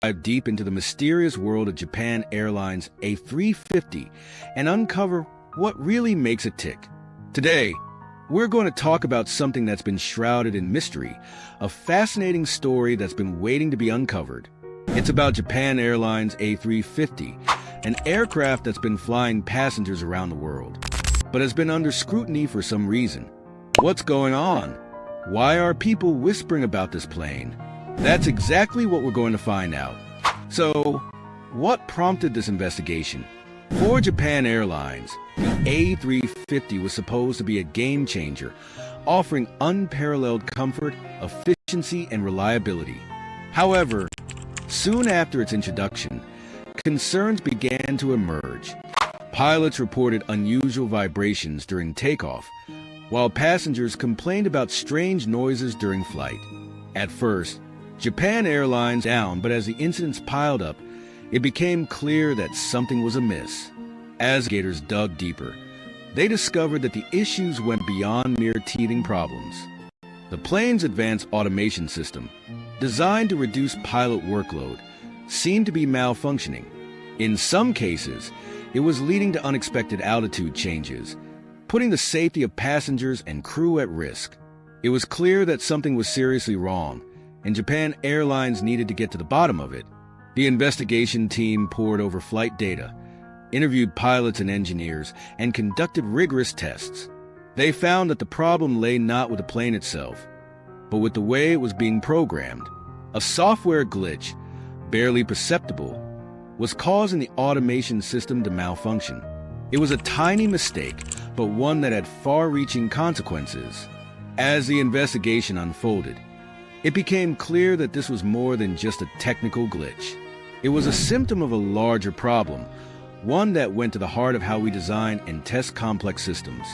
deep into the mysterious world of Japan Airlines A350 and uncover what really makes it tick. Today, we're going to talk about something that's been shrouded in mystery, a fascinating story that's been waiting to be uncovered. It's about Japan Airlines A350, an aircraft that's been flying passengers around the world, but has been under scrutiny for some reason. What's going on? Why are people whispering about this plane? That's exactly what we're going to find out. So, what prompted this investigation? For Japan Airlines, the A350 was supposed to be a game changer, offering unparalleled comfort, efficiency, and reliability. However, soon after its introduction, concerns began to emerge. Pilots reported unusual vibrations during takeoff, while passengers complained about strange noises during flight. At first, Japan Airlines down, but as the incidents piled up, it became clear that something was amiss. As investigators dug deeper, they discovered that the issues went beyond mere teething problems. The plane's advanced automation system, designed to reduce pilot workload, seemed to be malfunctioning. In some cases, it was leading to unexpected altitude changes, putting the safety of passengers and crew at risk. It was clear that something was seriously wrong, and Japan Airlines needed to get to the bottom of it. The investigation team pored over flight data, interviewed pilots and engineers, and conducted rigorous tests. They found that the problem lay not with the plane itself, but with the way it was being programmed. A software glitch, barely perceptible, was causing the automation system to malfunction. It was a tiny mistake, but one that had far-reaching consequences. As the investigation unfolded, it became clear that this was more than just a technical glitch. It was a symptom of a larger problem, one that went to the heart of how we design and test complex systems.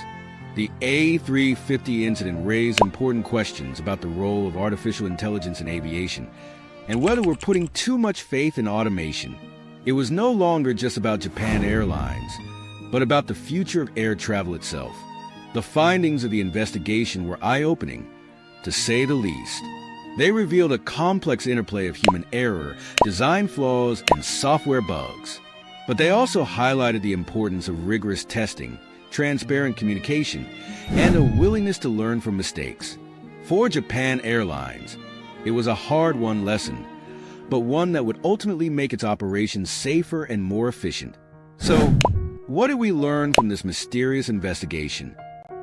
The A350 incident raised important questions about the role of artificial intelligence in aviation and whether we're putting too much faith in automation. It was no longer just about Japan Airlines, but about the future of air travel itself. The findings of the investigation were eye-opening, to say the least. They revealed a complex interplay of human error, design flaws, and software bugs. But they also highlighted the importance of rigorous testing, transparent communication, and a willingness to learn from mistakes. For Japan Airlines, it was a hard-won lesson, but one that would ultimately make its operations safer and more efficient. So, what did we learn from this mysterious investigation?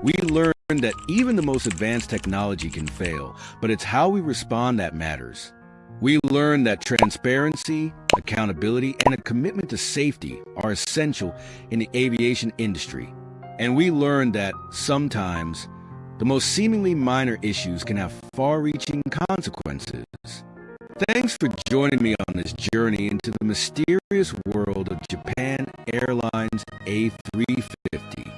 We learned that even the most advanced technology can fail, but it's how we respond that matters. We learned that transparency, accountability, and a commitment to safety are essential in the aviation industry. And we learned that, sometimes, the most seemingly minor issues can have far-reaching consequences. Thanks for joining me on this journey into the mysterious world of Japan Airlines A350.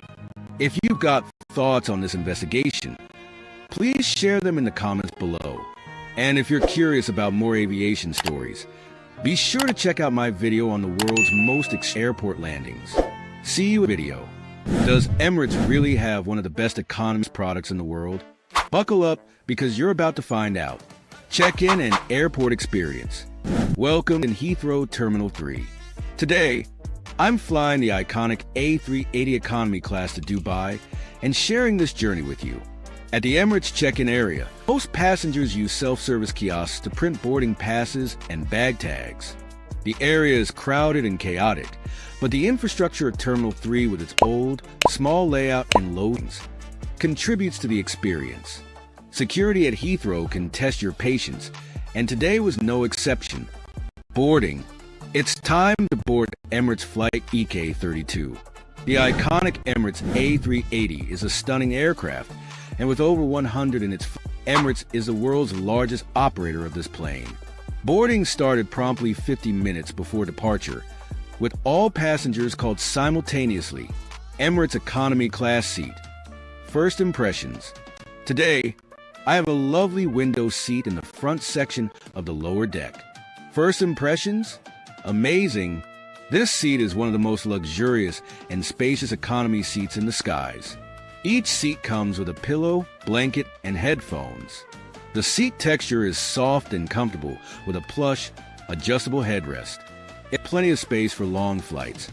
If you've got thoughts on this investigation, please share them in the comments below. And if you're curious about more aviation stories, be sure to check out my video on the world's most airport landings. See you in the video. Does Emirates really have one of the best economy products in the world? Buckle up, because you're about to find out. Check-in and airport experience. Welcome in Heathrow Terminal 3. Today, I'm flying the iconic A380 economy class to Dubai and sharing this journey with you. At the Emirates check-in area, most passengers use self-service kiosks to print boarding passes and bag tags. The area is crowded and chaotic, but the infrastructure of Terminal 3 with its old, small layout and loadings contributes to the experience. Security at Heathrow can test your patience, and today was no exception. Boarding. It's time to board Emirates Flight EK32. The iconic Emirates A380 is a stunning aircraft, and with over 100 in its Emirates is the world's largest operator of this plane. Boarding started promptly 50 minutes before departure, with all passengers called simultaneously. Emirates Economy Class seat. First impressions. Today, I have a lovely window seat in the front section of the lower deck. First impressions? Amazing. This seat is one of the most luxurious and spacious economy seats in the skies. Each seat comes with a pillow, blanket, and headphones. The seat texture is soft and comfortable with a plush, adjustable headrest. It has plenty of space for long flights,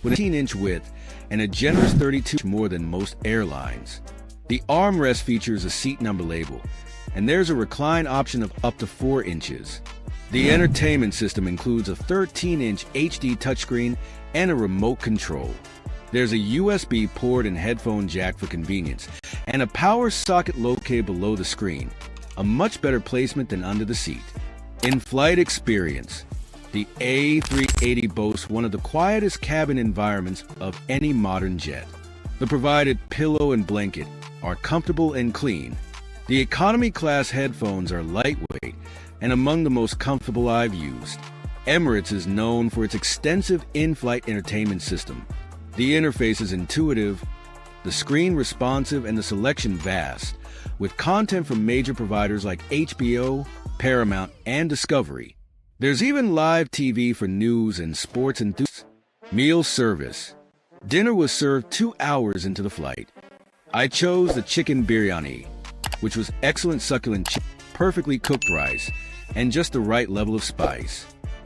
with an 18-inch width and a generous 32 more than most airlines. The armrest features a seat number label, and there's a recline option of up to 4 inches. The entertainment system includes a 13-inch HD touchscreen and a remote control. There's a USB port and headphone jack for convenience, and a power socket located below the screen, a much better placement than under the seat. In-flight experience. The A380 boasts one of the quietest cabin environments of any modern jet. The provided pillow and blanket are comfortable and clean. The economy class headphones are lightweight and among the most comfortable I've used. Emirates is known for its extensive in-flight entertainment system. The interface is intuitive, the screen responsive, and the selection vast, with content from major providers like HBO, Paramount, and Discovery. There's even live TV for news and sports enthusiasts. Meal service. Dinner was served 2 hours into the flight. I chose the chicken biryani, which was excellent succulent chicken, perfectly cooked rice, and just the right level of spice.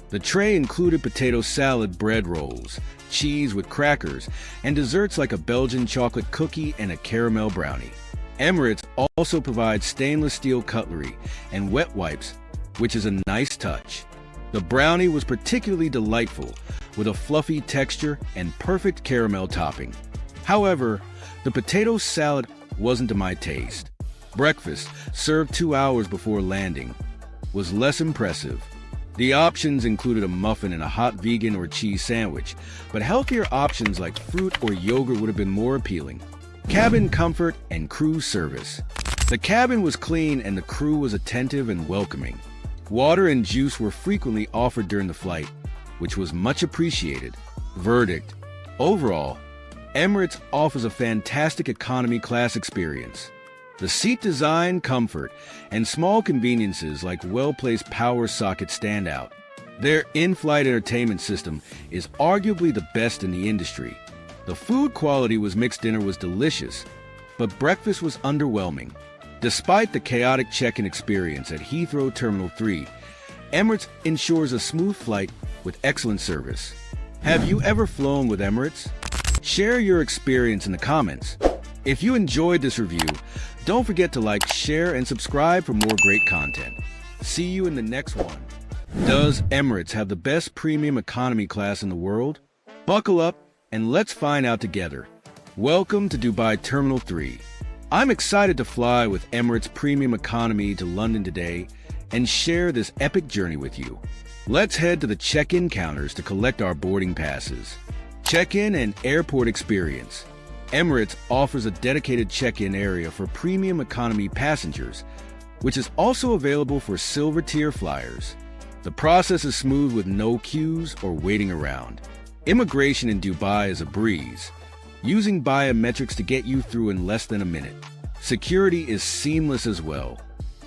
The tray included potato salad, bread rolls, cheese with crackers, and desserts like a Belgian chocolate cookie and a caramel brownie. Emirates also provides stainless steel cutlery and wet wipes, which is a nice touch. The brownie was particularly delightful, with a fluffy texture and perfect caramel topping. However, the potato salad wasn't to my taste. Breakfast, served 2 hours before landing, was less impressive. The options included a muffin and a hot vegan or cheese sandwich, but healthier options like fruit or yogurt would have been more appealing. Cabin comfort and crew service. The cabin was clean and the crew was attentive and welcoming. Water and juice were frequently offered during the flight, which was much appreciated. Verdict. Overall, Emirates offers a fantastic economy class experience. The seat design, comfort, and small conveniences like well-placed power sockets stand out. Their in-flight entertainment system is arguably the best in the industry. The food quality was mixed. Dinner was delicious, but breakfast was underwhelming. Despite the chaotic check-in experience at Heathrow Terminal 3, Emirates ensures a smooth flight with excellent service. Have you ever flown with Emirates? Share your experience in the comments. If you enjoyed this review, don't forget to like, share, and subscribe for more great content. See you in the next one. Does Emirates have the best premium economy class in the world? Buckle up and let's find out together. Welcome to Dubai Terminal 3. I'm excited to fly with Emirates Premium Economy to London today and share this epic journey with you. Let's head to the check-in counters to collect our boarding passes. Check-in and airport experience. Emirates offers a dedicated check-in area for premium economy passengers, which is also available for silver tier flyers. The process is smooth with no queues or waiting around. Immigration in Dubai is a breeze, using biometrics to get you through in less than a minute. Security is seamless as well.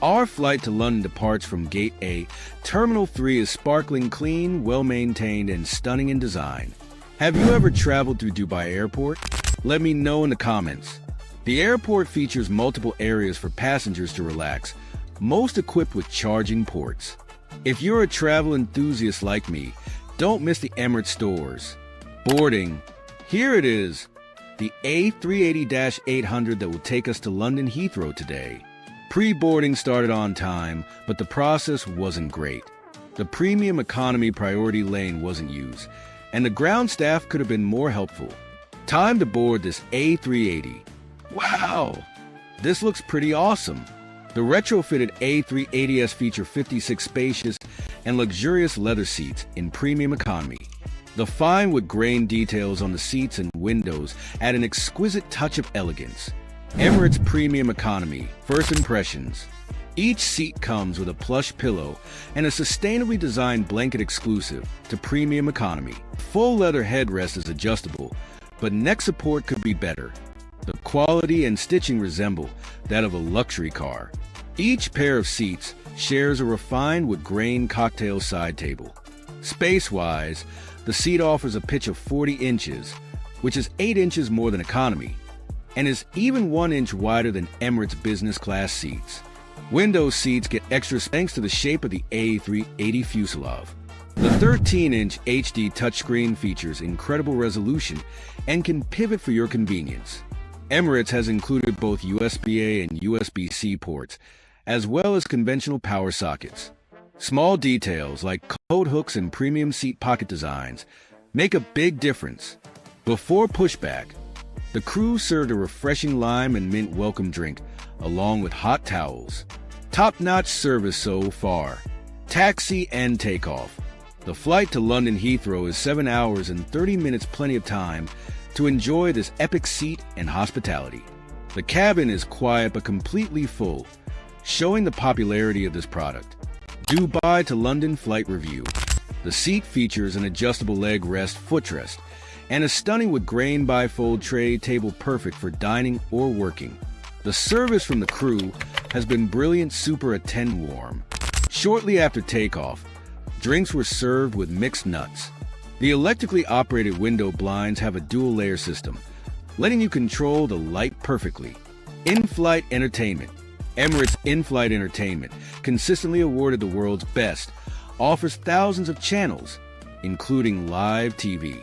Our flight to London departs from Gate A. Terminal 3 is sparkling clean, well-maintained, and stunning in design. Have you ever traveled through Dubai Airport? Let me know in the comments. The airport features multiple areas for passengers to relax, most equipped with charging ports. If you're a travel enthusiast like me, don't miss the Emirates stores. Boarding. Here it is, the A380-800 that will take us to London Heathrow today. Pre-boarding started on time, but the process wasn't great. The premium economy priority lane wasn't used, and the ground staff could have been more helpful. Time to board this A380. Wow! This looks pretty awesome. The retrofitted A380s feature 56 spacious and luxurious leather seats in premium economy. The fine wood grain details on the seats and windows add an exquisite touch of elegance. Emirates Premium Economy. First impressions. Each seat comes with a plush pillow and a sustainably designed blanket exclusive to Premium Economy. Full leather headrest is adjustable, but neck support could be better. The quality and stitching resemble that of a luxury car. Each pair of seats shares a refined wood grain cocktail side table. Space-wise, the seat offers a pitch of 40 inches, which is 8 inches more than economy, and is even 1 inch wider than Emirates business class seats. Window seats get extra thanks to the shape of the A380 fuselage. The 13-inch HD touchscreen features incredible resolution and can pivot for your convenience. Emirates has included both USB-A and USB-C ports, as well as conventional power sockets. Small details like coat hooks and premium seat pocket designs make a big difference. Before pushback, the crew served a refreshing lime and mint welcome drink, along with hot towels. Top-notch service so far. Taxi and takeoff. The flight to London Heathrow is 7 hours and 30 minutes, plenty of time to enjoy this epic seat and hospitality. The cabin is quiet but completely full, showing the popularity of this product. Dubai to London flight review. The seat features an adjustable leg rest footrest and a stunning wood grain bifold tray table, perfect for dining or working. The service from the crew has been brilliant, super attend warm. Shortly after takeoff, drinks were served with mixed nuts. The electrically operated window blinds have a dual-layer system, letting you control the light perfectly. In-flight entertainment. Emirates in-flight entertainment, consistently awarded the world's best, offers thousands of channels, including live TV.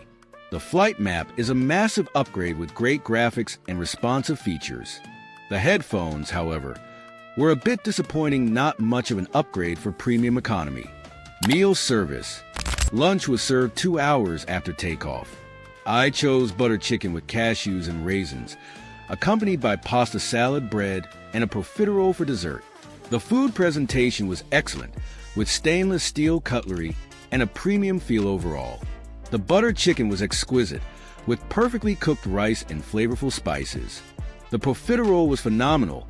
The flight map is a massive upgrade with great graphics and responsive features. The headphones, however, were a bit disappointing, not much of an upgrade for premium economy. Meal service. Lunch was served 2 hours after takeoff. I chose butter chicken with cashews and raisins, accompanied by pasta salad, bread, and a profiterole for dessert. The food presentation was excellent, with stainless steel cutlery and a premium feel overall. The butter chicken was exquisite, with perfectly cooked rice and flavorful spices. The profiterole was phenomenal,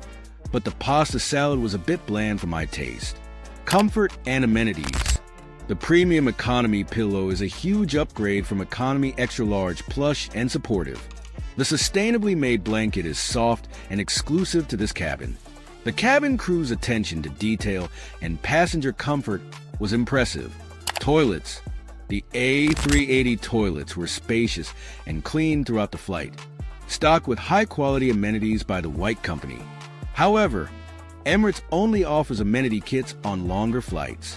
but the pasta salad was a bit bland for my taste. Comfort and amenities. The premium economy pillow is a huge upgrade from economy extra large, plush and supportive. The sustainably made blanket is soft and exclusive to this cabin. The cabin crew's attention to detail and passenger comfort was impressive. Toilets. The A380 toilets were spacious and clean throughout the flight, stocked with high-quality amenities by the White Company. However, Emirates only offers amenity kits on longer flights.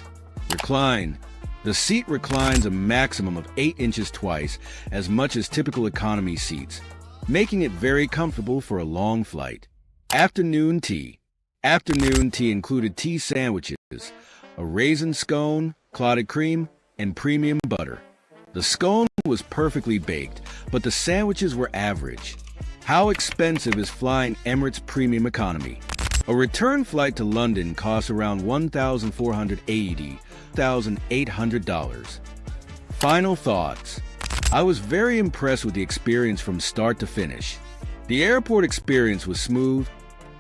Recline. The seat reclines a maximum of 8 inches, twice as much as typical economy seats, making it very comfortable for a long flight. Afternoon tea. Afternoon tea included tea sandwiches, a raisin scone, clotted cream, and premium butter. The scone was perfectly baked, but the sandwiches were average. How expensive is flying Emirates Premium Economy? A return flight to London costs around $1,480, $1,800. Final thoughts. I was very impressed with the experience from start to finish. The airport experience was smooth,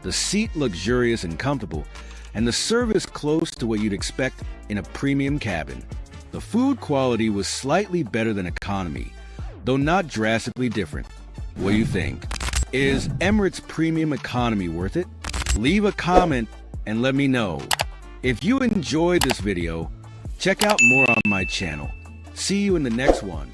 the seat luxurious and comfortable, and the service close to what you'd expect in a premium cabin. The food quality was slightly better than economy, though not drastically different. What do you think? Is Emirates Premium Economy worth it? Leave a comment and let me know. If you enjoyed this video, check out more on my channel. See you in the next one.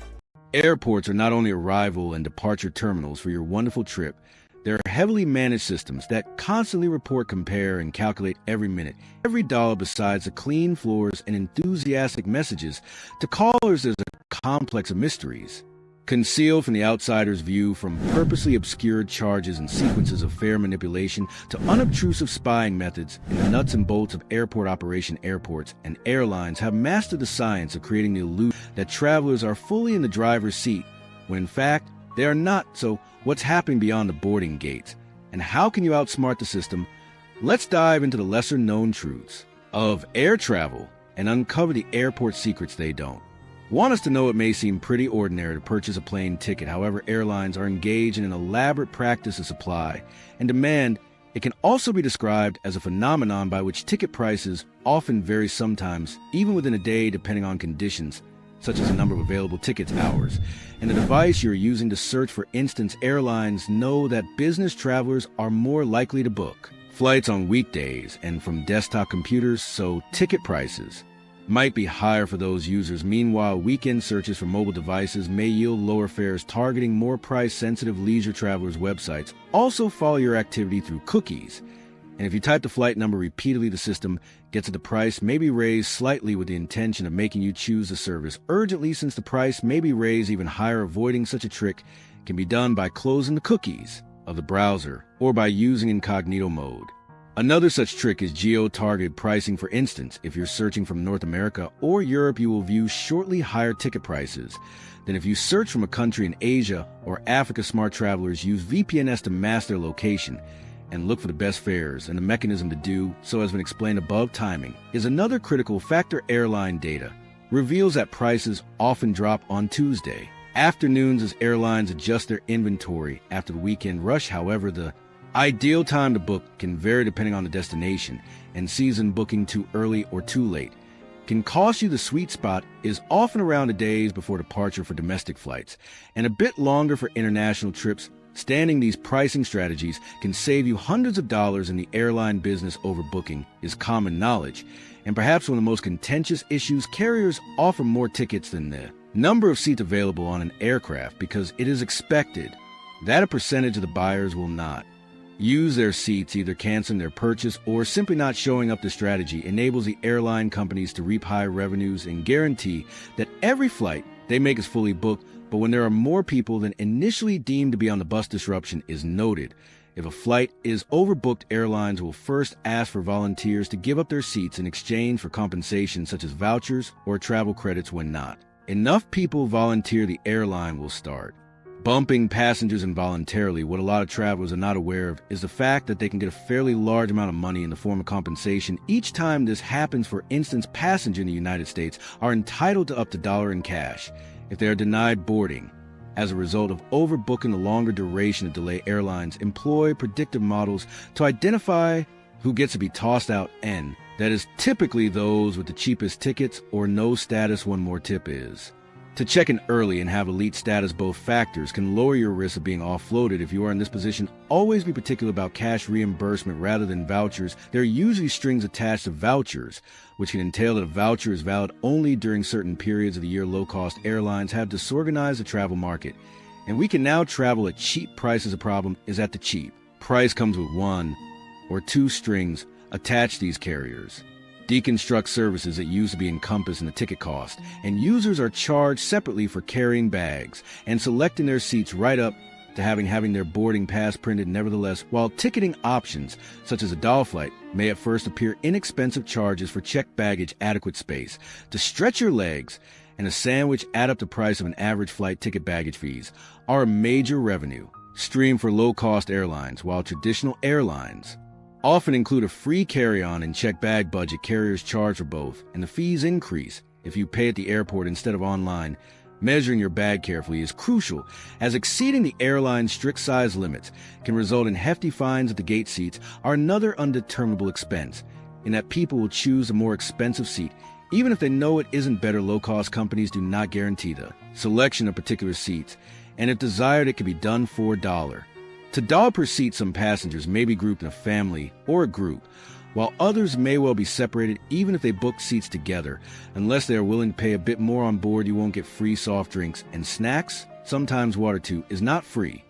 Airports are not only arrival and departure terminals for your wonderful trip, they're heavily managed systems that constantly report, compare, and calculate every minute, every dollar. Besides the clean floors and enthusiastic messages, to callers there's a complex of mysteries. Concealed from the outsider's view, from purposely obscured charges and sequences of fare manipulation to unobtrusive spying methods in the nuts and bolts of airport operation. Airports and airlines have mastered the science of creating the illusion that travelers are fully in the driver's seat, when in fact they are not. So what's happening beyond the boarding gates, and how can you outsmart the system? Let's dive into the lesser-known truths of air travel and uncover the airport secrets they don't. Want us to know it may seem pretty ordinary to purchase a plane ticket. However, airlines are engaged in an elaborate practice of supply and demand. It can also be described as a phenomenon by which ticket prices often vary, sometimes even within a day, depending on conditions, such as the number of available tickets, hours, and the device you're using to search. For instance, airlines know that business travelers are more likely to book flights on weekdays and from desktop computers, so ticket prices might be higher for those users. Meanwhile, weekend searches for mobile devices may yield lower fares, targeting more price-sensitive leisure travelers. Websites also follow your activity through cookies And if you type the flight number repeatedly, the system gets at the price may be raised slightly with the intention of making you choose the service urgently, since the price may be raised even higher. Avoiding such a trick can be done by closing the cookies of the browser or by using incognito mode. Another such trick is geo-targeted pricing. For instance, if you're searching from North America or Europe, you will view shortly higher ticket prices than if you search from a country in Asia or Africa. Smart travelers use VPNs to mask their location and look for the best fares, and the mechanism to do so has been explained above. Timing is another critical factor. Airline data reveals that prices often drop on Tuesday afternoons as airlines adjust their inventory after the weekend rush. However, the ideal time to book can vary depending on the destination, and season booking too early or too late can cost you. The sweet spot is often around the days before departure for domestic flights and a bit longer for international trips. Standing these pricing strategies can save you hundreds of dollars in the airline business. Overbooking is common knowledge, and perhaps one of the most contentious issues. Carriers offer more tickets than the number of seats available on an aircraft because it is expected that a percentage of the buyers will not use their seats, either canceling their purchase or simply not showing up. The strategy enables the airline companies to reap high revenues and guarantee that every flight they make is fully booked. But when there are more people than initially deemed to be on the bus, disruption is noted. If a flight is overbooked, airlines will first ask for volunteers to give up their seats in exchange for compensation such as vouchers or travel credits. When not enough people volunteer, the airline will start bumping passengers involuntarily. What a lot of travelers are not aware of is the fact that they can get a fairly large amount of money in the form of compensation each time this happens. For instance, passengers in the United States are entitled to up to $1 in cash if they are denied boarding as a result of overbooking. The longer duration of delay, airlines employ predictive models to identify who gets to be tossed out, and that is typically those with the cheapest tickets or no status. One more tip is to check in early and have elite status. Both factors can lower your risk of being offloaded. If you are in this position, always be particular about cash reimbursement rather than vouchers. There are usually strings attached to vouchers, which can entail that a voucher is valid only during certain periods of the year. Low-cost airlines have disorganized the travel market, and we can now travel at cheap prices. A problem is that the cheap price comes with one or two strings attached to these carriers. Deconstruct services that used to be encompassed in the ticket cost, and users are charged separately for carrying bags and selecting their seats, right up to having their boarding pass printed. Nevertheless, while ticketing options such as a dollar flight may at first appear inexpensive, charges for checked baggage, adequate space to stretch your legs, and a sandwich add up the price of an average flight. Ticket baggage fees are a major revenue stream for low-cost airlines, while traditional airlines often include a free carry-on and checked bag budget. Carriers charge for both, and the fees increase if you pay at the airport instead of online. Measuring your bag carefully is crucial, as exceeding the airline's strict size limits can result in hefty fines. At the gate, seats are another undeterminable expense, in that people will choose a more expensive seat even if they know it isn't better. Low-cost companies do not guarantee the selection of particular seats, and if desired, it can be done for $1 to $1 per seat. Some passengers may be grouped in a family or a group, while others may well be separated. Even if they book seats together, unless they are willing to pay a bit more on board, you won't get free soft drinks and snacks. Sometimes water too is not free.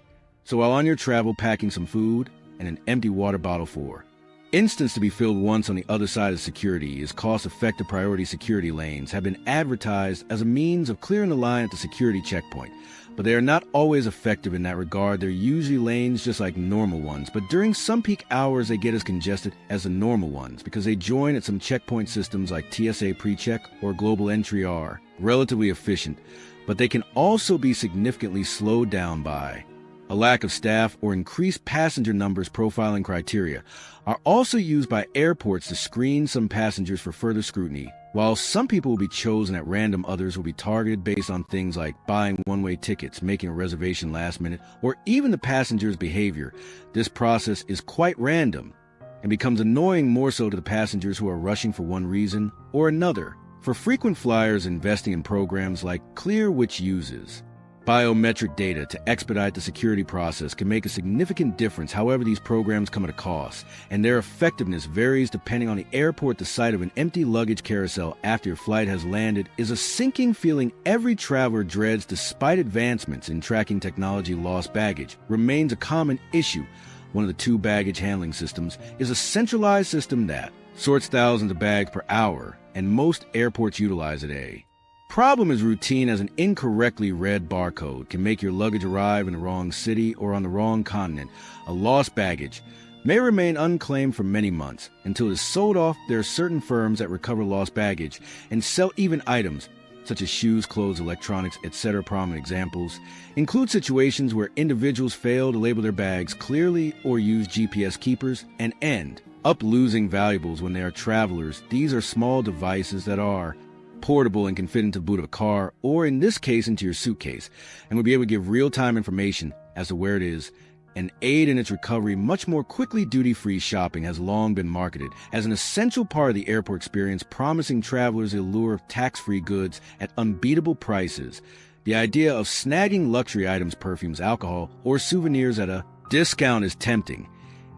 So while on your travel, packing some food and an empty water bottle for instance to be filled once on the other side of security is cost-effective. Priority security lanes have been advertised as a means of clearing the line at the security checkpoint, but they are not always effective in that regard. They're usually lanes just like normal ones, but during some peak hours they get as congested as the normal ones because they join at some checkpoint. Systems like TSA PreCheck or Global Entry are relatively efficient, but they can also be significantly slowed down by a lack of staff or increased passenger numbers. Profiling criteria are also used by airports to screen some passengers for further scrutiny. While some people will be chosen at random, others will be targeted based on things like buying one-way tickets, making a reservation last minute, or even the passenger's behavior. This process is quite random and becomes annoying, more so to the passengers who are rushing for one reason or another. For frequent flyers, investing in programs like Clear, which uses biometric data to expedite the security process, can make a significant difference. However, these programs come at a cost, and their effectiveness varies depending on the airport. The sight of an empty luggage carousel after your flight has landed is a sinking feeling every traveler dreads. Despite advancements in tracking technology, lost baggage remains a common issue. one of the two baggage handling systems, is a centralized system that sorts thousands of bags per hour, and most airports utilize it. Problem is routine, as an incorrectly read barcode can make your luggage arrive in the wrong city or on the wrong continent. A lost baggage may remain unclaimed for many months until it is sold off. There are certain firms that recover lost baggage and sell even items such as shoes, clothes, electronics, etc. Prominent examples include situations where individuals fail to label their bags clearly or use GPS keepers and end up losing valuables when they are travelers. These are small devices that are portable and can fit into the boot of a car, or in this case into your suitcase, and will be able to give real-time information as to where it is and aid in its recovery much more quickly. Duty-free shopping has long been marketed as an essential part of the airport experience, promising travelers the allure of tax-free goods at unbeatable prices. The idea of snagging luxury items, perfumes, alcohol, or souvenirs at a discount is tempting,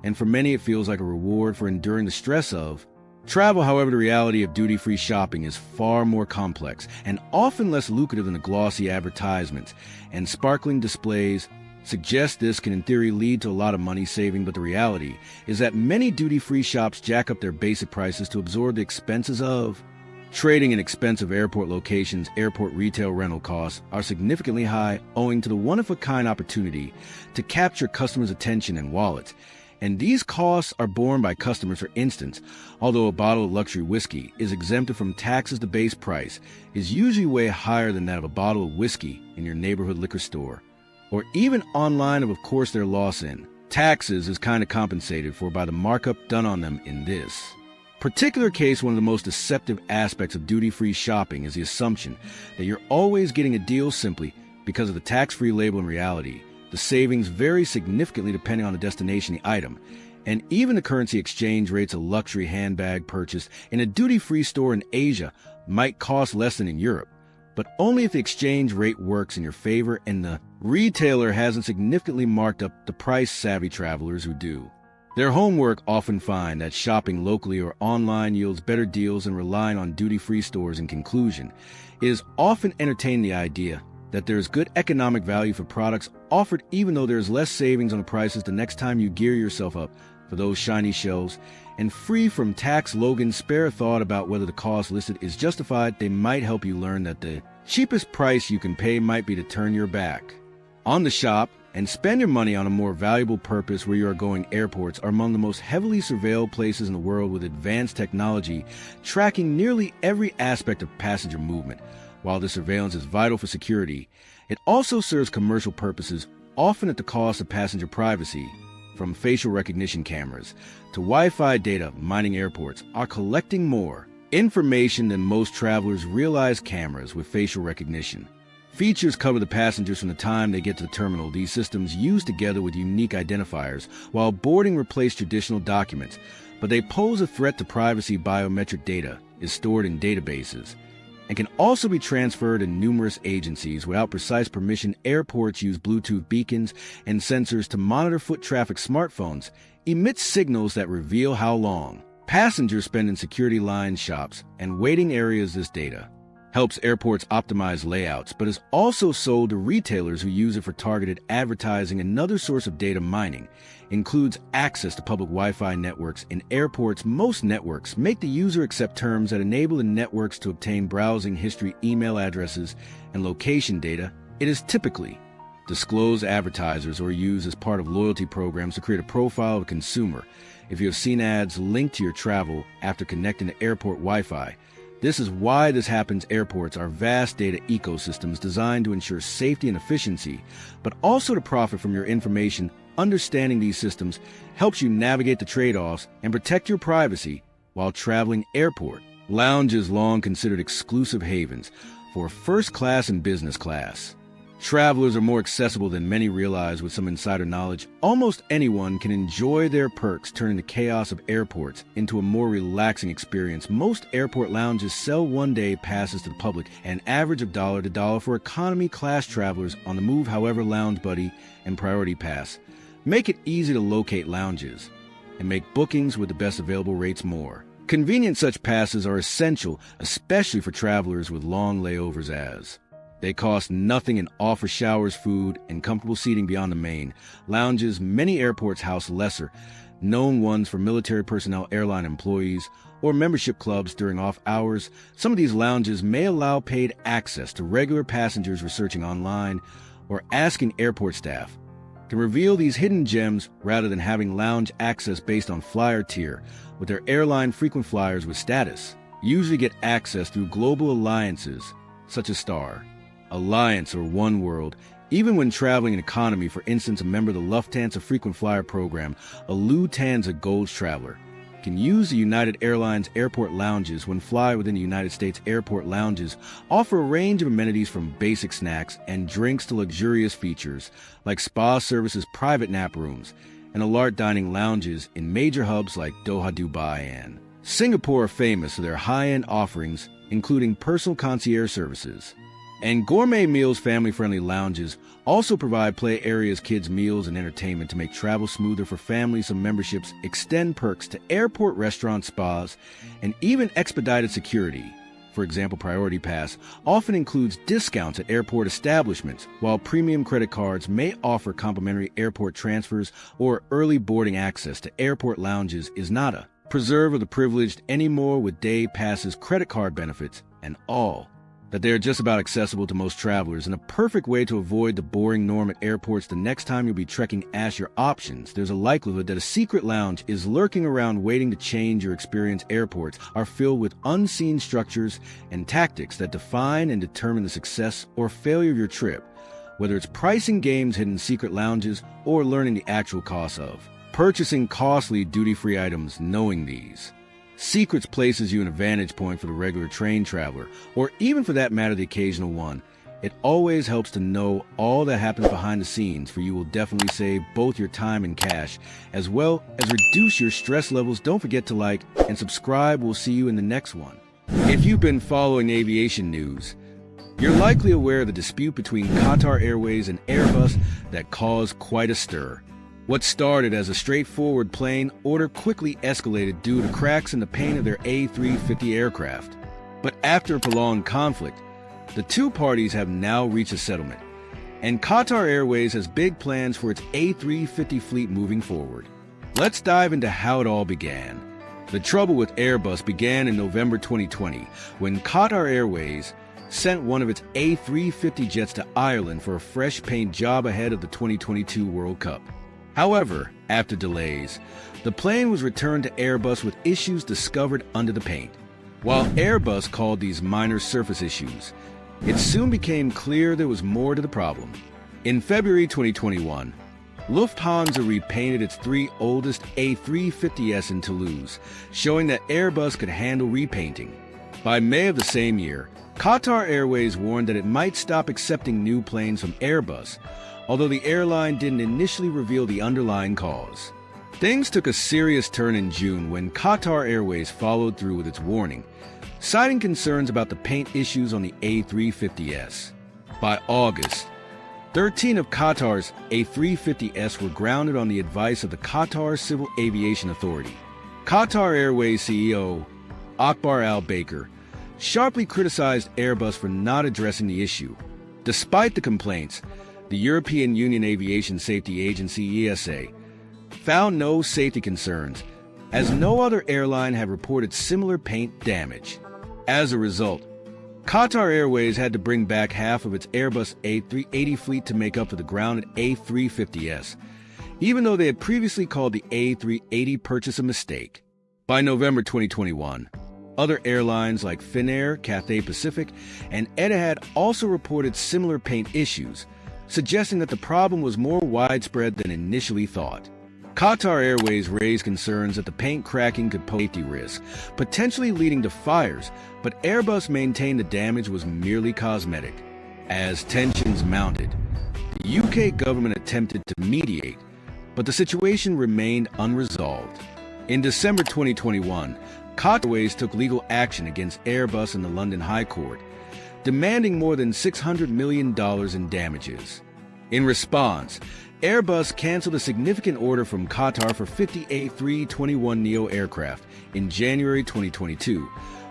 and for many it feels like a reward for enduring the stress of travel. However, the reality of duty-free shopping is far more complex and often less lucrative than the glossy advertisements and sparkling displays suggest. This can in theory lead to a lot of money saving, but the reality is that many duty-free shops jack up their basic prices to absorb the expenses of trading in expensive airport locations. Airport retail rental costs are significantly high, owing to the one-of-a-kind opportunity to capture customers' attention and wallets. And these costs are borne by customers. For instance, although a bottle of luxury whiskey is exempted from taxes, the base price is usually way higher than that of a bottle of whiskey in your neighborhood liquor store, or even online. Of course, their loss in taxes is kind of compensated for by the markup done on them. In this particular case, one of the most deceptive aspects of duty-free shopping is the assumption that you're always getting a deal simply because of the tax-free label. In reality, the savings vary significantly depending on the destination, the item, and even the currency exchange rates. A luxury handbag purchased in a duty-free store in Asia might cost less than in Europe, but only if the exchange rate works in your favor and the retailer hasn't significantly marked up the price. Savvy travelers who do their homework often find that shopping locally or online yields better deals than relying on duty-free stores. In conclusion, it is often entertained the idea that there is good economic value for products offered, even though there is less savings on the prices the next time you gear yourself up for those shiny shelves. And free from tax slogans, spare a thought about whether the cost listed is justified. They might help you learn that the cheapest price you can pay might be to turn your back on the shop and spend your money on a more valuable purpose where you are going. Airports are among the most heavily surveilled places in the world, with advanced technology tracking nearly every aspect of passenger movement. While this surveillance is vital for security, it also serves commercial purposes, often at the cost of passenger privacy. From facial recognition cameras to Wi-Fi data mining, airports are collecting more information than most travelers realize. Cameras with facial recognition features cover the passengers from the time they get to the terminal. These systems use together with unique identifiers while boarding replace traditional documents, but they pose a threat to privacy. Biometric data is stored in databases and can also be transferred in numerous agencies without precise permission. Airports use Bluetooth beacons and sensors to monitor foot traffic. Smartphones emit signals that reveal how long passengers spend in security line, shops, and waiting areas. This data helps airports optimize layouts, but is also sold to retailers who use it for targeted advertising. Another source of data mining includes access to public Wi-Fi networks. In airports, most networks make the user accept terms that enable the networks to obtain browsing history, email addresses, and location data. It is typically disclosed advertisers or used as part of loyalty programs to create a profile of a consumer. If you have seen ads linked to your travel after connecting to airport Wi-Fi, this is why this happens. Airports are vast data ecosystems designed to ensure safety and efficiency, but also to profit from your information. Understanding these systems helps you navigate the trade-offs and protect your privacy while traveling. Airport lounges, long considered exclusive havens for first class and business class travelers, are more accessible than many realize. With some insider knowledge, almost anyone can enjoy their perks, turning the chaos of airports into a more relaxing experience. Most airport lounges sell one-day passes to the public, an average of dollar to dollar for economy class travelers on the move. However, Lounge Buddy and Priority Pass make it easy to locate lounges and make bookings with the best available rates more convenient. Such passes are essential, especially for travelers with long layovers, as They cost nothing and offer showers, food, and comfortable seating beyond the main lounges. Many airports house lesser known ones for military personnel, airline employees, or membership clubs during off hours. Some of these lounges may allow paid access to regular passengers researching online or asking airport staff to reveal these hidden gems rather than having lounge access based on flyer tier. With their airline, frequent flyers with status usually get access through global alliances such as Star Alliance or Oneworld. Even when traveling in economy, for instance, a member of the Lufthansa frequent flyer program, a Lufthansa Gold traveler, can use the United Airlines airport lounges when fly within the United States. Airport lounges offer a range of amenities from basic snacks and drinks to luxurious features like spa services, private nap rooms, and alert dining lounges in major hubs like Doha, Dubai, and Singapore are famous for their high-end offerings, including personal concierge services and gourmet meals. Family-friendly lounges also provide play areas, kids' meals, and entertainment to make travel smoother for families. Some memberships extend perks to airport restaurants, spas, and even expedited security. For example, Priority Pass often includes discounts at airport establishments, while premium credit cards may offer complimentary airport transfers or early boarding. Access to airport lounges is not a preserve of the privileged anymore, with day passes, credit card benefits, and all that they are just about accessible to most travelers, and a perfect way to avoid the boring norm at airports. The next time you'll be trekking ask your options, there's a likelihood that a secret lounge is lurking around waiting to change your experience. Airports are filled with unseen structures and tactics that define and determine the success or failure of your trip, whether it's pricing games, hidden secret lounges, or learning the actual cost of purchasing costly duty-free items. Knowing these secrets places you in a vantage point for the regular train traveler, or even for that matter the occasional one. It always helps to know all that happens behind the scenes, for you will definitely save both your time and cash, as well as reduce your stress levels. Don't forget to like and subscribe. We'll see you in the next one. If you've been following aviation news, you're likely aware of the dispute between Qatar Airways and Airbus that caused quite a stir. What started as a straightforward plane order quickly escalated due to cracks in the paint of their A350 aircraft. But after a prolonged conflict, the two parties have now reached a settlement, and Qatar Airways has big plans for its A350 fleet moving forward. Let's dive into how it all began. The trouble with Airbus began in November 2020, when Qatar Airways sent one of its A350 jets to Ireland for a fresh paint job ahead of the 2022 World Cup. However, after delays, the plane was returned to Airbus with issues discovered under the paint. While Airbus called these minor surface issues, it soon became clear there was more to the problem. In February 2021, Lufthansa repainted its three oldest A350s in Toulouse, showing that Airbus could handle repainting. By May of the same year, Qatar Airways warned that it might stop accepting new planes from Airbus, although the airline didn't initially reveal the underlying cause. Things took a serious turn in June when Qatar Airways followed through with its warning, citing concerns about the paint issues on the A350s. By August, 13 of Qatar's A350s were grounded on the advice of the Qatar Civil Aviation Authority. Qatar Airways CEO Akbar Al-Baker sharply criticized Airbus for not addressing the issue. Despite the complaints, the European Union Aviation Safety Agency (ESA) found no safety concerns, as no other airline had reported similar paint damage. As a result, Qatar Airways had to bring back half of its Airbus A380 fleet to make up for the grounded A350s, even though they had previously called the A380 purchase a mistake. By November 2021, other airlines like Finnair, Cathay Pacific, and Etihad also reported similar paint issues, suggesting that the problem was more widespread than initially thought. Qatar Airways raised concerns that the paint cracking could pose safety risk, potentially leading to fires, but Airbus maintained the damage was merely cosmetic. As tensions mounted, the UK government attempted to mediate, but the situation remained unresolved. In December 2021, Qatar Airways took legal action against Airbus in the London High Court, demanding more than $600 million in damages. In response, Airbus canceled a significant order from Qatar for 50 A321neo aircraft in January 2022,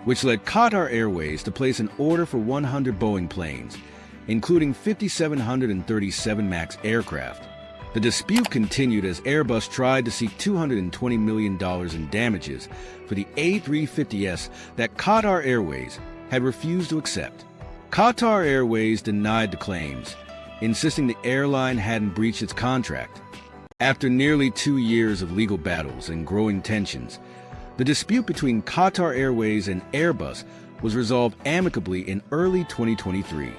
which led Qatar Airways to place an order for 100 Boeing planes, including 5,737 MAX aircraft. The dispute continued as Airbus tried to seek $220 million in damages for the A350s that Qatar Airways had refused to accept. Qatar Airways denied the claims, insisting the airline hadn't breached its contract. After nearly 2 years of legal battles and growing tensions, the dispute between Qatar Airways and Airbus was resolved amicably in early 2023.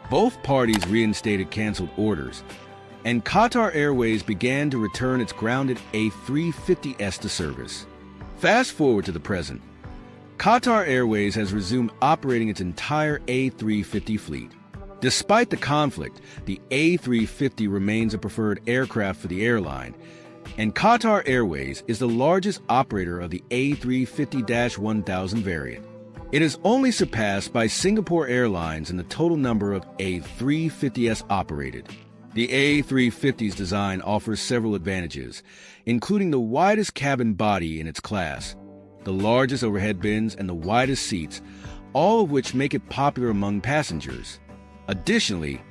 Both parties reinstated canceled orders, and Qatar Airways began to return its grounded A350s to service. Fast forward to the present. Qatar Airways has resumed operating its entire A350 fleet. Despite the conflict, the A350 remains a preferred aircraft for the airline, and Qatar Airways is the largest operator of the A350-1000 variant. It is only surpassed by Singapore Airlines in the total number of A350s operated. The A350's design offers several advantages, including the widest cabin body in its class, the largest overhead bins, and the widest seats, all of which make it popular among passengers. Additionally,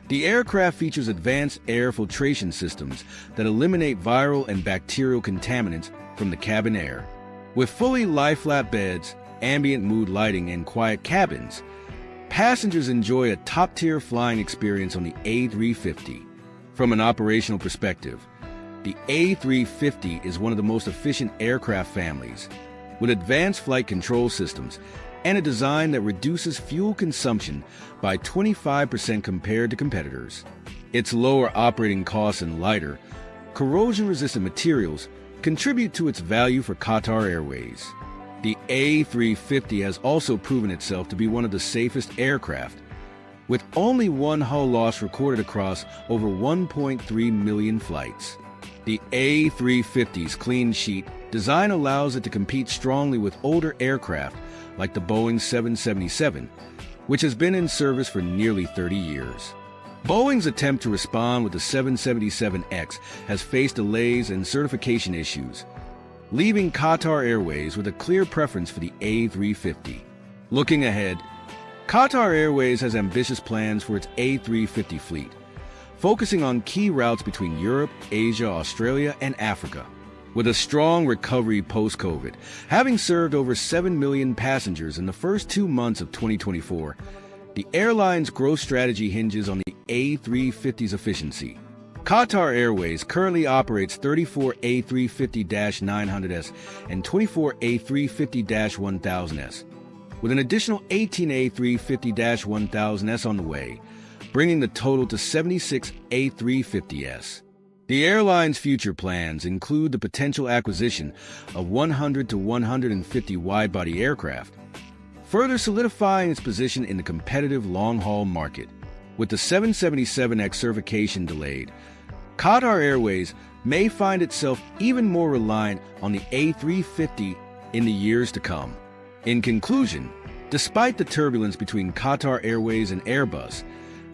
the aircraft features advanced air filtration systems that eliminate viral and bacterial contaminants from the cabin air. With fully lie-flat beds, ambient mood lighting, and quiet cabins, passengers enjoy a top-tier flying experience on the A350. From an operational perspective, the A350 is one of the most efficient aircraft families, with advanced flight control systems and a design that reduces fuel consumption by 25% compared to competitors. Its lower operating costs and lighter, corrosion-resistant materials contribute to its value for Qatar Airways. The A350 has also proven itself to be one of the safest aircraft, with only one hull loss recorded across over 1.3 million flights. The A350's clean sheet design allows it to compete strongly with older aircraft like the Boeing 777, which has been in service for nearly 30 years. Boeing's attempt to respond with the 777X has faced delays and certification issues, leaving Qatar Airways with a clear preference for the A350. Looking ahead, Qatar Airways has ambitious plans for its A350 fleet, focusing on key routes between Europe, Asia, Australia, and Africa. With a strong recovery post-COVID, having served over 7 million passengers in the first 2 months of 2024, the airline's growth strategy hinges on the A350's efficiency. Qatar Airways currently operates 34 A350-900s and 24 A350-1000s, with an additional 18 A350-1000s on the way, bringing the total to 76 A350s. The airline's future plans include the potential acquisition of 100 to 150 wide-body aircraft, further solidifying its position in the competitive long-haul market. With the 777X certification delayed, Qatar Airways may find itself even more reliant on the A350 in the years to come. In conclusion, despite the turbulence between Qatar Airways and Airbus,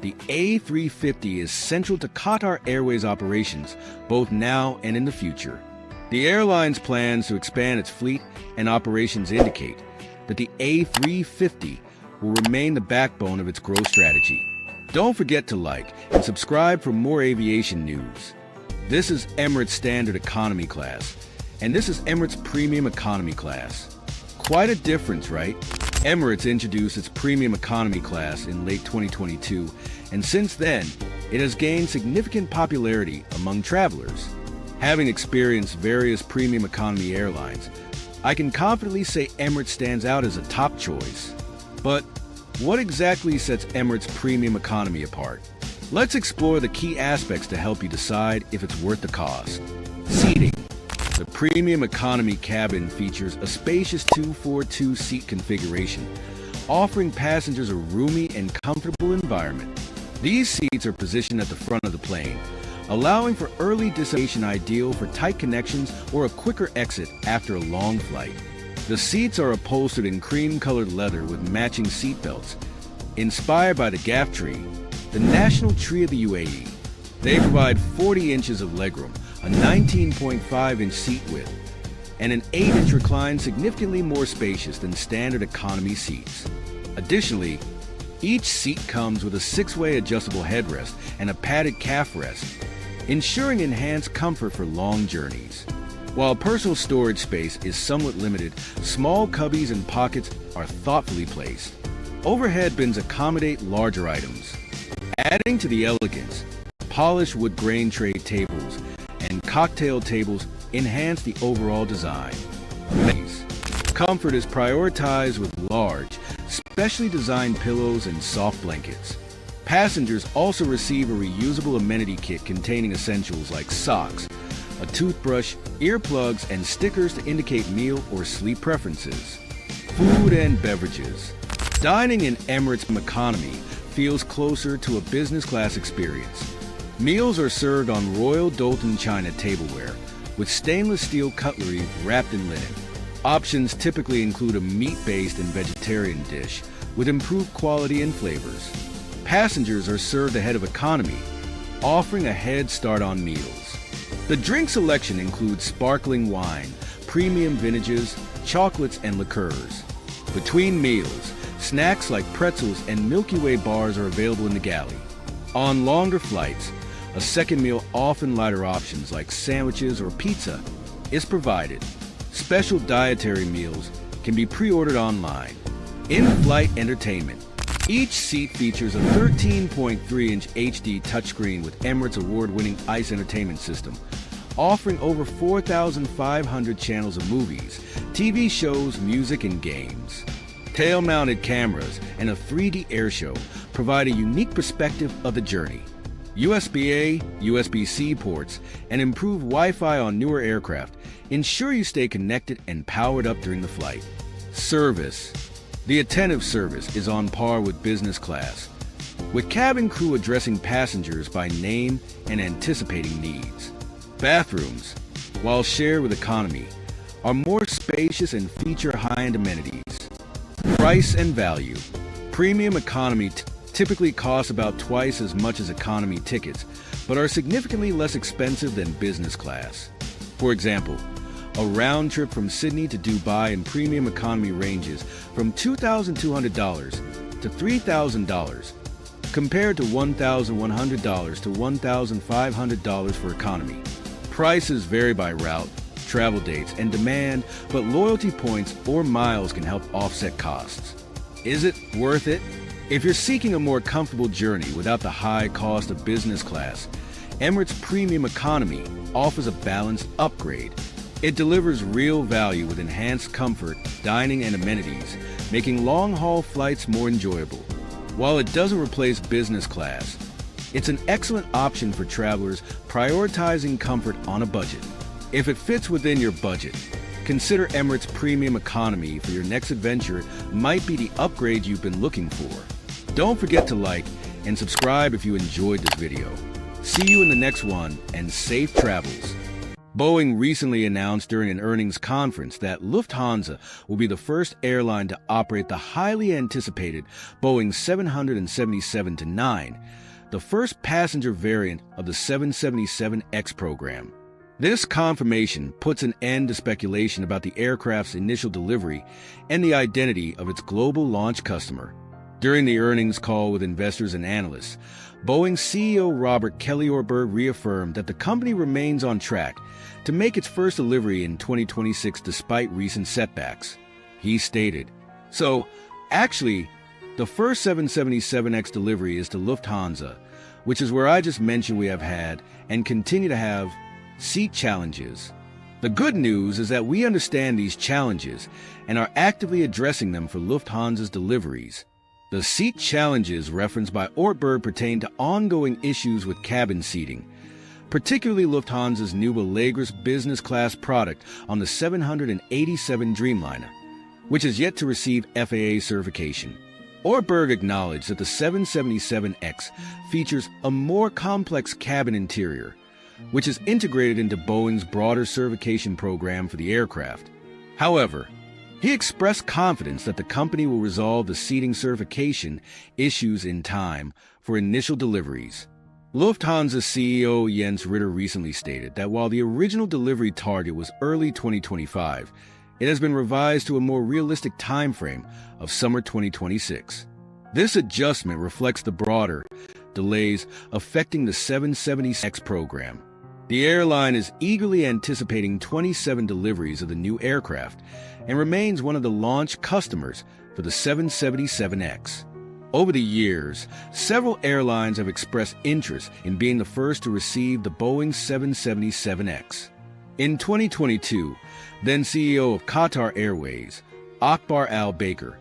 the A350 is central to Qatar Airways operations, both now and in the future. The airline's plans to expand its fleet and operations indicate that the A350 will remain the backbone of its growth strategy. Don't forget to like and subscribe for more aviation news. This is Emirates Standard Economy Class, and this is Emirates Premium Economy Class. Quite a difference, right? Emirates introduced its Premium Economy Class in late 2022, and since then, it has gained significant popularity among travelers. Having experienced various Premium Economy airlines, I can confidently say Emirates stands out as a top choice. But what exactly sets Emirates Premium Economy apart? Let's explore the key aspects to help you decide if it's worth the cost. Seating. The Premium Economy cabin features a spacious 242 seat configuration, offering passengers a roomy and comfortable environment. These seats are positioned at the front of the plane, allowing for early destination, ideal for tight connections or a quicker exit after a long flight. The seats are upholstered in cream-colored leather with matching seat belts, inspired by the gaff tree, the national tree of the UAE. They provide 40 inches of legroom, a 19.5-inch seat width, and an 8-inch recline, significantly more spacious than standard economy seats. Additionally, Each seat comes with a 6-way adjustable headrest and a padded calf rest, ensuring enhanced comfort for long journeys. While personal storage space is somewhat limited, small cubbies and pockets are thoughtfully placed. Overhead bins accommodate larger items. Adding to the elegance, polished wood grain tray tables and cocktail tables enhance the overall design. Comfort is prioritized with large, specially designed pillows and soft blankets. Passengers also receive a reusable amenity kit containing essentials like socks, a toothbrush, earplugs, and stickers to indicate meal or sleep preferences. Food and beverages. Dining in Emirates Economy feels closer to a business class experience. Meals are served on Royal Doulton China tableware with stainless steel cutlery wrapped in linen. Options typically include a meat-based and vegetarian dish with improved quality and flavors. Passengers are served ahead of economy, offering a head start on meals. The drink selection includes sparkling wine, premium vintages, chocolates, and liqueurs. Between meals, snacks like pretzels and Milky Way bars are available in the galley. On longer flights, a second meal, often lighter options like sandwiches or pizza, is provided. Special dietary meals can be pre-ordered online. In-flight entertainment. Each seat features a 13.3-inch HD touchscreen with Emirates award-winning ICE entertainment system, offering over 4,500 channels of movies, TV shows, music, and games. Tail-mounted cameras and a 3D airshow provide a unique perspective of the journey. USB-A, USB-C ports, and improved Wi-Fi on newer aircraft ensure you stay connected and powered up during the flight. Service. The attentive service is on par with business class, with cabin crew addressing passengers by name and anticipating needs. Bathrooms, while shared with economy, are more spacious and feature high-end amenities. Price and value. Premium economy typically costs about twice as much as economy tickets, but are significantly less expensive than business class. For example, a round trip from Sydney to Dubai in premium economy ranges from $2,200 to $3,000, compared to $1,100 to $1,500 for economy. Prices vary by route, travel dates, and demand, but loyalty points or miles can help offset costs. Is it worth it? If you're seeking a more comfortable journey without the high cost of business class, Emirates Premium Economy offers a balanced upgrade. It delivers real value with enhanced comfort, dining, and amenities, making long-haul flights more enjoyable. While it doesn't replace business class, it's an excellent option for travelers prioritizing comfort on a budget. If it fits within your budget, consider Emirates Premium Economy for your next adventure. Might be the upgrade you've been looking for. Don't forget to like and subscribe if you enjoyed this video. See you in the next one, and safe travels. Boeing recently announced during an earnings conference that Lufthansa will be the first airline to operate the highly anticipated Boeing 777-9, the first passenger variant of the 777X program. This confirmation puts an end to speculation about the aircraft's initial delivery and the identity of its global launch customer. During the earnings call with investors and analysts, Boeing CEO Robert Kelly-Ortberg reaffirmed that the company remains on track to make its first delivery in 2026 despite recent setbacks. He stated, "So, actually, the first 777X delivery is to Lufthansa, which is where I just mentioned we have had and continue to have seat challenges. The good news is that we understand these challenges and are actively addressing them for Lufthansa's deliveries." The seat challenges referenced by Ortberg pertain to ongoing issues with cabin seating, particularly Lufthansa's new Allegris business class product on the 787 Dreamliner, which is yet to receive FAA certification. Ortberg acknowledged that the 777X features a more complex cabin interior, which is integrated into Boeing's broader certification program for the aircraft. However, he expressed confidence that the company will resolve the seating certification issues in time for initial deliveries. Lufthansa CEO Jens Ritter recently stated that while the original delivery target was early 2025, it has been revised to a more realistic timeframe of summer 2026. This adjustment reflects the broader delays affecting the 770X program. The airline is eagerly anticipating 27 deliveries of the new aircraft and remains one of the launch customers for the 777X. Over the years, several airlines have expressed interest in being the first to receive the Boeing 777X. In 2022, then CEO of Qatar Airways, Akbar Al-Baker,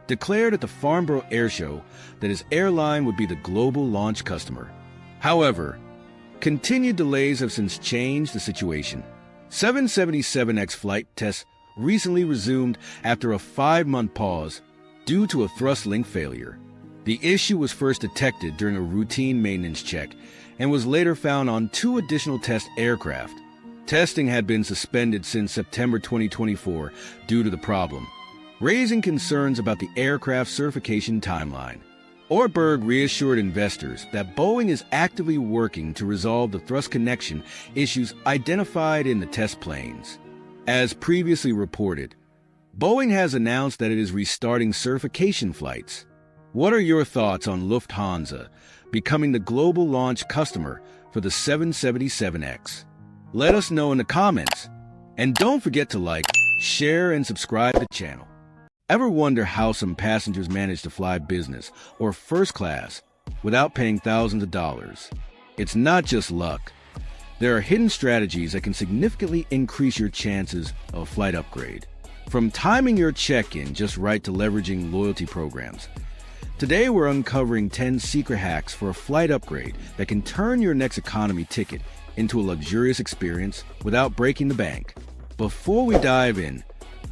declared at the Farnborough Air Show that his airline would be the global launch customer. However, continued delays have since changed the situation. 777X flight tests recently resumed after a 5-month pause due to a thrust link failure. The issue was first detected during a routine maintenance check and was later found on 2 additional test aircraft. Testing had been suspended since September 2024 due to the problem, raising concerns about the aircraft certification timeline. Orberg reassured investors that Boeing is actively working to resolve the thrust connection issues identified in the test planes. As previously reported, Boeing has announced that it is restarting certification flights. What are your thoughts on Lufthansa becoming the global launch customer for the 777X? Let us know in the comments. And don't forget to like, share, and subscribe to the channel. Ever wonder how some passengers manage to fly business or first class without paying thousands of dollars? It's not just luck. There are hidden strategies that can significantly increase your chances of a flight upgrade. From timing your check-in just right to leveraging loyalty programs. Today we're uncovering 10 secret hacks for a flight upgrade that can turn your next economy ticket into a luxurious experience without breaking the bank. Before we dive in,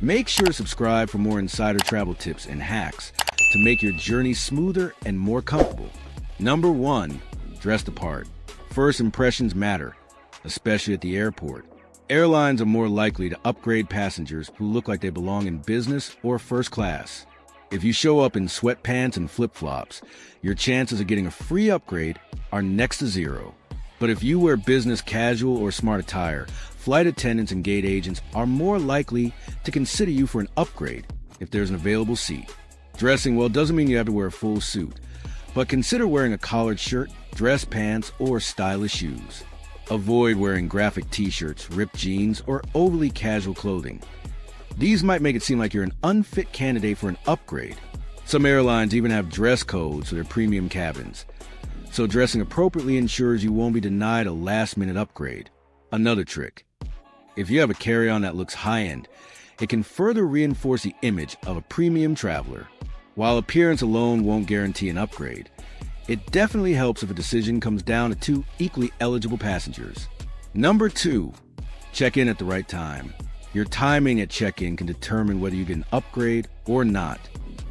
make sure to subscribe for more insider travel tips and hacks to make your journey smoother and more comfortable. Number 1, dress the part. First impressions matter, especially at the airport. Airlines are more likely to upgrade passengers who look like they belong in business or first class. If you show up in sweatpants and flip-flops, your chances of getting a free upgrade are next to zero. But if you wear business casual or smart attire, flight attendants and gate agents are more likely to consider you for an upgrade if there's an available seat. Dressing well doesn't mean you have to wear a full suit, but consider wearing a collared shirt, dress pants, or stylish shoes. Avoid wearing graphic t-shirts, ripped jeans, or overly casual clothing. These might make it seem like you're an unfit candidate for an upgrade. Some airlines even have dress codes for their premium cabins, so dressing appropriately ensures you won't be denied a last-minute upgrade. Another trick: if you have a carry-on that looks high-end, it can further reinforce the image of a premium traveler. While appearance alone won't guarantee an upgrade, it definitely helps if a decision comes down to 2 equally eligible passengers. Number 2, check in at the right time. Your timing at check-in can determine whether you get an upgrade or not.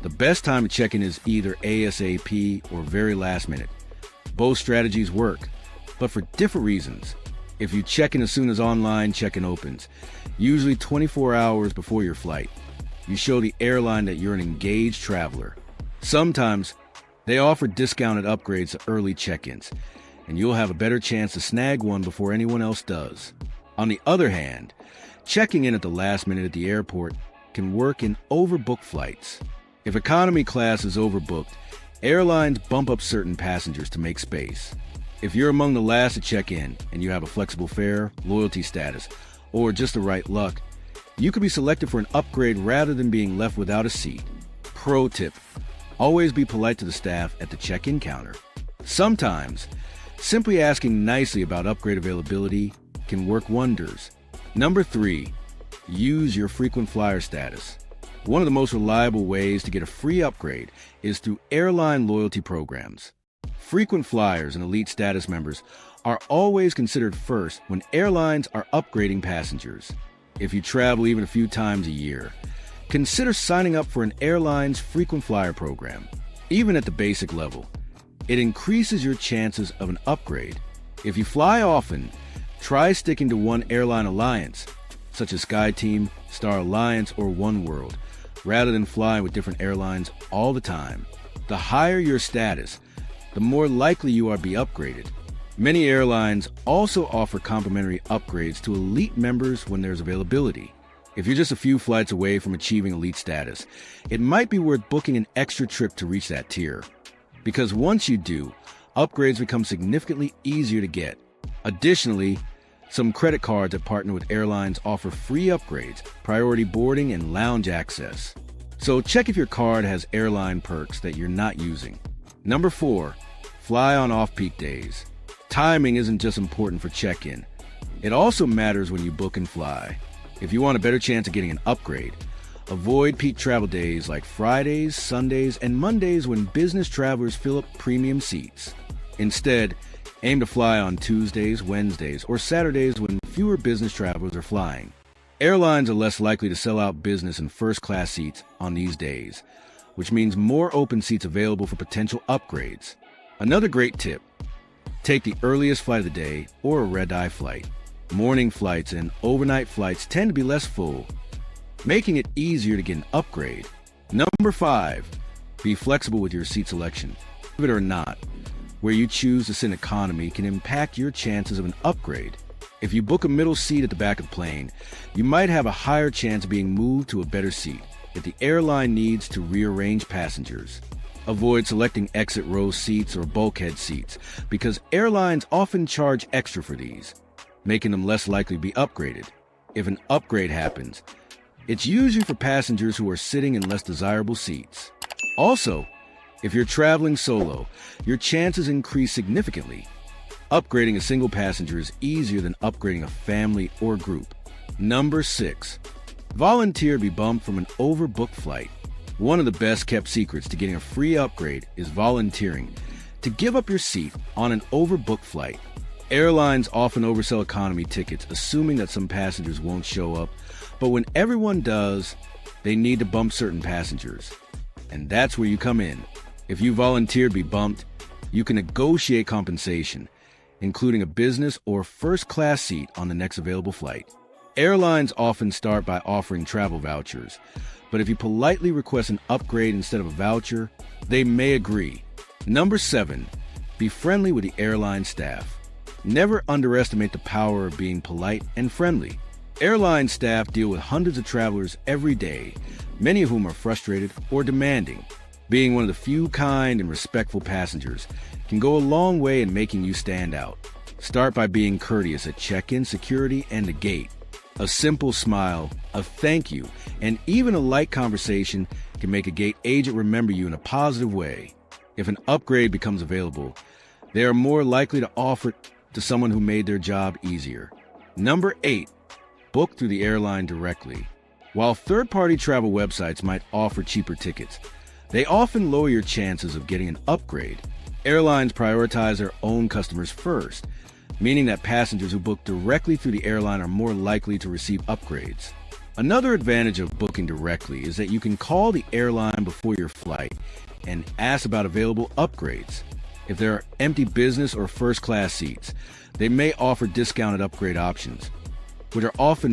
The best time to check in is either ASAP or very last minute. Both strategies work, but for different reasons. If you check in as soon as online check-in opens, usually 24 hours before your flight, you show the airline that you're an engaged traveler. Sometimes they offer discounted upgrades to early check-ins, and you'll have a better chance to snag one before anyone else does. On the other hand, checking in at the last minute at the airport can work in overbooked flights. If economy class is overbooked, airlines bump up certain passengers to make space. If you're among the last to check in and you have a flexible fare, loyalty status, or just the right luck, you could be selected for an upgrade rather than being left without a seat. Pro tip: always be polite to the staff at the check-in counter. Sometimes, simply asking nicely about upgrade availability can work wonders. Number 3, use your frequent flyer status. One of the most reliable ways to get a free upgrade is through airline loyalty programs. Frequent flyers and elite status members are always considered first when airlines are upgrading passengers. If you travel even a few times a year, consider signing up for an airline's frequent flyer program. Even at the basic level, it increases your chances of an upgrade. If you fly often, try sticking to one airline alliance, such as SkyTeam, Star Alliance, or oneworld, rather than flying with different airlines all the time. The higher your status, the more likely you are to be upgraded. Many airlines also offer complimentary upgrades to elite members when there's availability. If you're just a few flights away from achieving elite status, it might be worth booking an extra trip to reach that tier. Because once you do, upgrades become significantly easier to get. Additionally, some credit cards that partner with airlines offer free upgrades, priority boarding, and lounge access. So check if your card has airline perks that you're not using. Number 4, fly on off-peak days. Timing isn't just important for check-in. It also matters when you book and fly. If you want a better chance of getting an upgrade, avoid peak travel days like Fridays, Sundays, and Mondays when business travelers fill up premium seats. Instead, aim to fly on Tuesdays, Wednesdays, or Saturdays when fewer business travelers are flying. Airlines are less likely to sell out business and first-class seats on these days, which means more open seats available for potential upgrades. Another great tip: take the earliest flight of the day or a red-eye flight. Morning flights and overnight flights tend to be less full, making it easier to get an upgrade. Number 5, be flexible with your seat selection. Believe it or not, where you choose to sit in economy can impact your chances of an upgrade. If you book a middle seat at the back of the plane, you might have a higher chance of being moved to a better seat if the airline needs to rearrange passengers. Avoid selecting exit row seats or bulkhead seats because airlines often charge extra for these, making them less likely to be upgraded. If an upgrade happens, it's usually for passengers who are sitting in less desirable seats. Also, if you're traveling solo, your chances increase significantly. Upgrading a single passenger is easier than upgrading a family or group. Number 6, volunteer to be bumped from an overbooked flight. One of the best-kept secrets to getting a free upgrade is volunteering to give up your seat on an overbooked flight. Airlines often oversell economy tickets, assuming that some passengers won't show up, but when everyone does, they need to bump certain passengers. And that's where you come in. If you volunteer to be bumped, you can negotiate compensation, including a business or first-class seat on the next available flight. Airlines often start by offering travel vouchers, but if you politely request an upgrade instead of a voucher, they may agree. Number 7, be friendly with the airline staff. Never underestimate the power of being polite and friendly. Airline staff deal with hundreds of travelers every day, many of whom are frustrated or demanding. Being one of the few kind and respectful passengers can go a long way in making you stand out. Start by being courteous at check-in, security, and the gate. A simple smile, a thank you, and even a light conversation can make a gate agent remember you in a positive way. If an upgrade becomes available, they are more likely to offer it to someone who made their job easier. Number 8, book through the airline directly. While third-party travel websites might offer cheaper tickets, they often lower your chances of getting an upgrade. Airlines prioritize their own customers first, meaning that passengers who book directly through the airline are more likely to receive upgrades. Another advantage of booking directly is that you can call the airline before your flight and ask about available upgrades. If there are empty business or first-class seats, they may offer discounted upgrade options, which are often